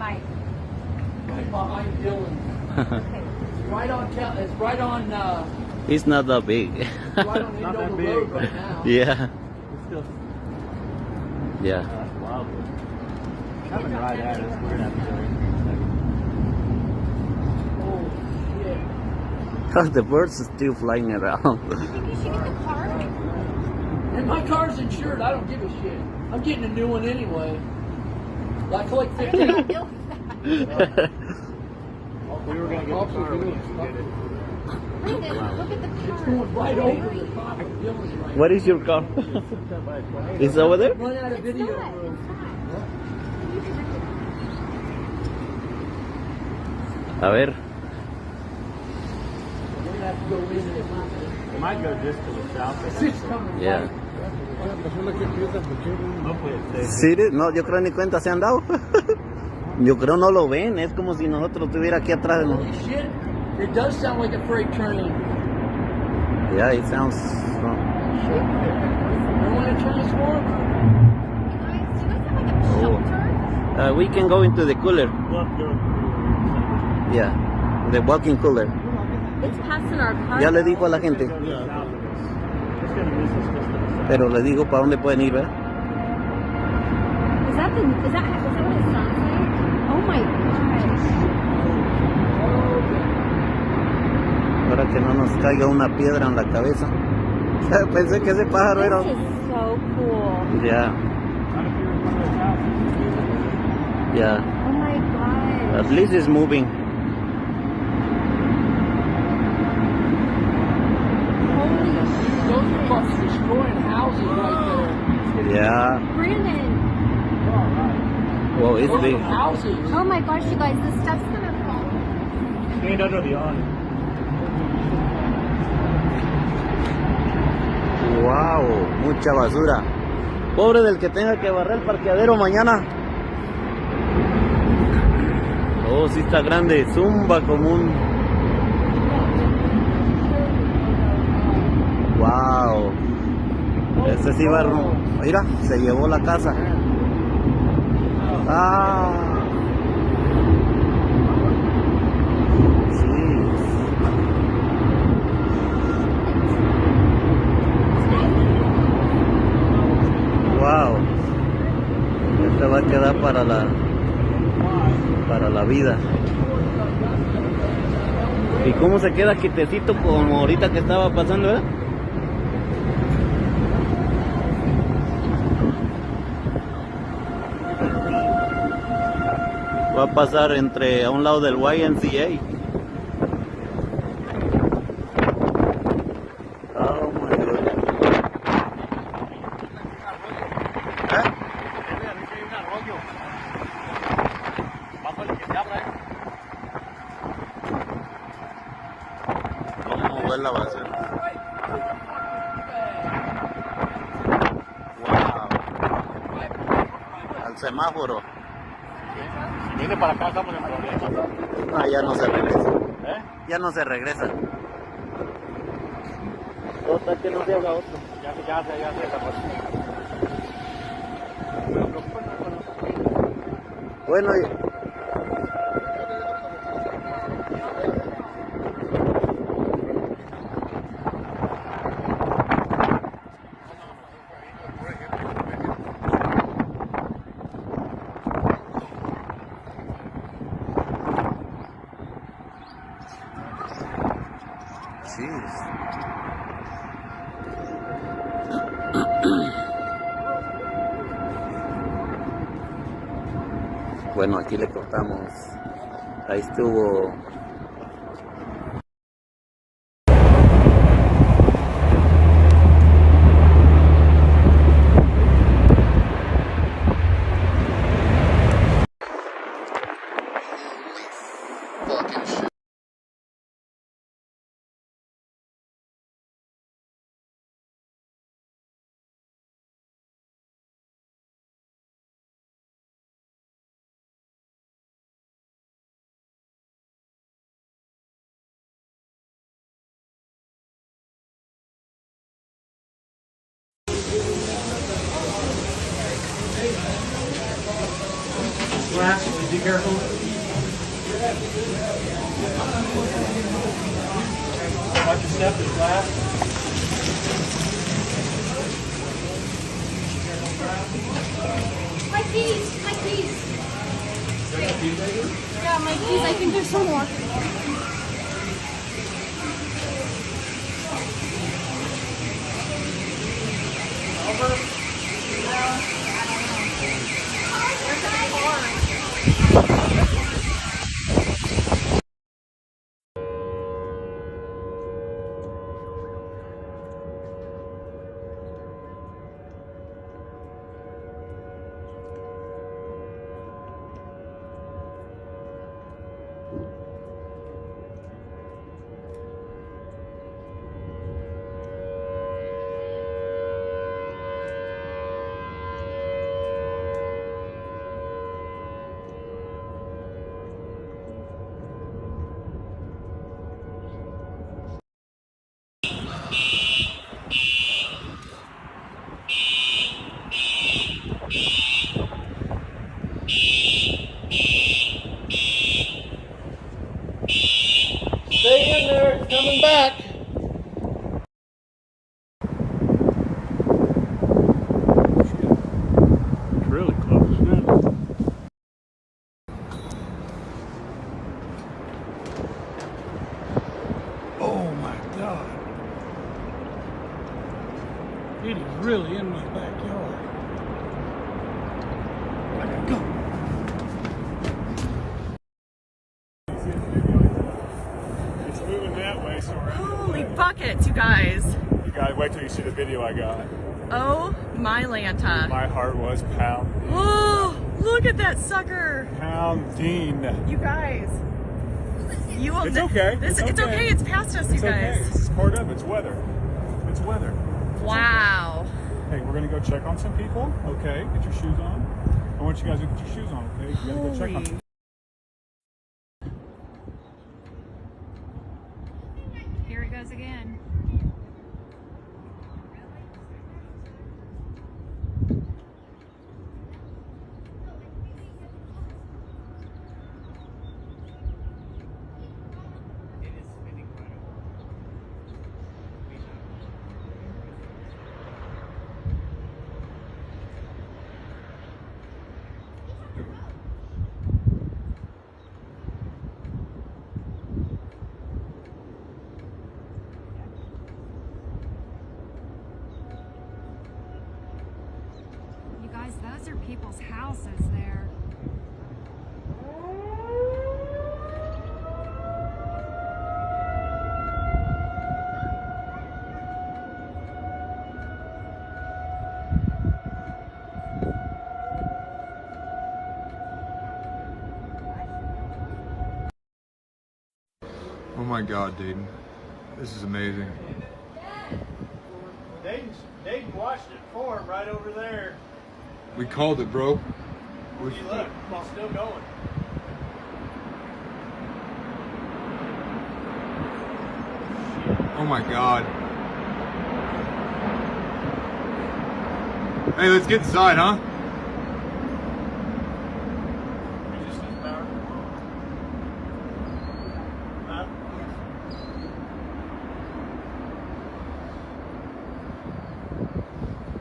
Bye. Right behind Dylan. It's right on. It's right on. It's not that big. Right on Andover Road right now. Yeah. It's still. Yeah. That's wild. Coming right at us. We're gonna have to Oh shit! The birds are still flying around. You think you should get the car? And my car's insured. I don't give a shit. I'm getting a new one anyway. Like 15. We were gonna get the car. We didn't get it. Brandon, look at the It's car. going right over the top of Dylan's right What is your car? Is over there? now. Run out of It's video not. room. A ver. We're gonna have to go in and We might go just to the south. it's coming. Yeah. Right. Hopefully it's Sí, safe. no, yo creo ni cuenta se han dado. Yo creo no lo ven, es como si nosotros estuviera aquí atrás. ¿No? Holy shit! It does sound like a freight train. Yeah, it sounds. You want to transform? Guys, do you guys have like a shelter? We can go into the cooler. We'll have to go. Yeah, the walking cooler. It's passing our car. Ya le digo a la gente, It's gonna miss us just to the south. pero le digo para dónde pueden ir, ¿verdad? Is that what it sounds like? Oh my gosh. Para que no nos caiga una piedra en la cabeza. Pensé que ese pájaro era. This is so cool. Yeah, yeah. Oh my gosh. At least it's moving. Holy Those are fucking destroying houses right there. Yeah. Brandon. Well, it's Those big. are houses. Oh my gosh, you guys, this stuff's gonna fall. Stand under the awning. Wow, mucha basura. Pobre del que tenga que barrer el parqueadero mañana. Oh, sí está grande. Zumba común. Wow. Este sí va. Mira, se llevó la casa. Ah. Sí. Wow. Esta va a quedar para la vida. ¿Y cómo se queda quietecito como ahorita que estaba pasando, eh? Va a pasar entre a un lado del YMCA. Oh my God. ¿Cómo huele la basura? Wow. Al semáforo. Si viene para acá, estamos en problemas. Ah, ya no se regresa. ¿Eh? Ya no se regresa. Total que no se haga otro. Ya se Bueno, y- Jeez. Bueno, aquí le cortamos. Ahí estuvo Glass, be careful. Watch your step, there's glass. My keys! My keys! Yeah, my keys. I think there's some more. Stay in there, it's coming back. It's really close, isn't it? Oh my God. It is really in my backyard. I gotta go. It's moving that way, so we're Holy buckets, you guys. You guys wait till you see the video I got. Oh my Lanta. My heart was pounding. Oh, look at that sucker. Pounding. You guys. You will It's okay. It's It's okay. okay. It's past us, you It's okay. guys. This is part of it. It's weather. It's weather. Wow. Hey, we're gonna go check on some people. Okay, get your shoes on. I want you guys to get your shoes on. Okay, you gotta go check on. Holy. Here it goes again. You guys, those are people's houses there. Oh my God, Dayton. This is amazing. Dayton watched it form right over there. We called it, bro. Where you look, it's still going. Oh my God. Hey, let's get inside, huh? Resistance power. Huh?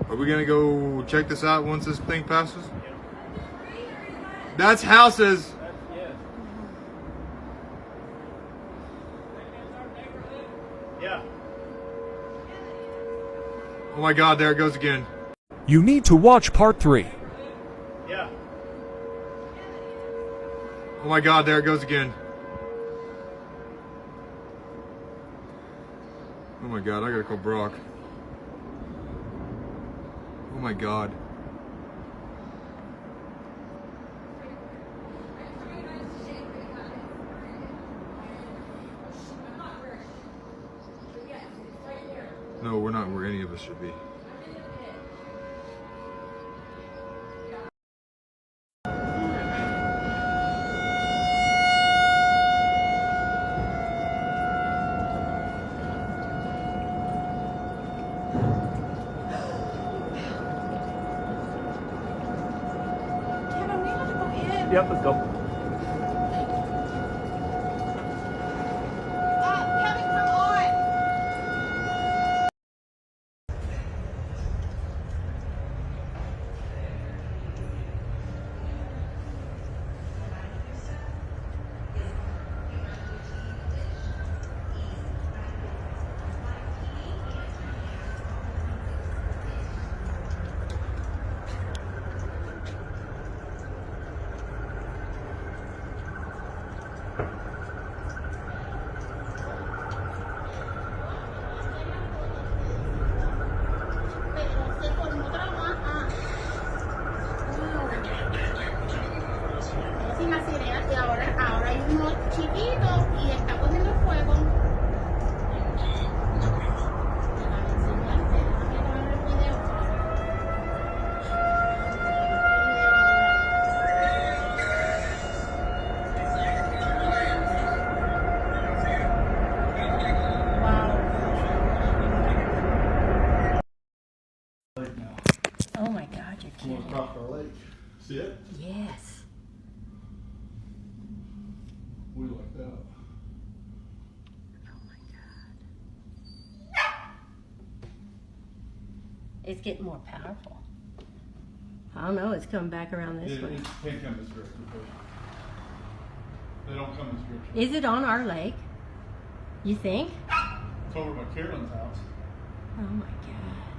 Are we gonna go check this out once this thing passes? That's houses. Yes. Yeah. Oh my God, there it goes again. You need to watch part 3. Yeah. Oh my God, there it goes again. Oh my God, I gotta call Brock. Oh my God. No, we're not where any of us should be. Kevin, we have to go in. Yep, let's go. Oh my God, you're kidding. Across the lake. See it? Yes. We like that. Oh my God. It's getting more powerful. I don't know, it's coming back around this way. It can't come this direction. They don't come this direction. Is it on our lake? You think? It's over by Carolyn's house. Oh my God.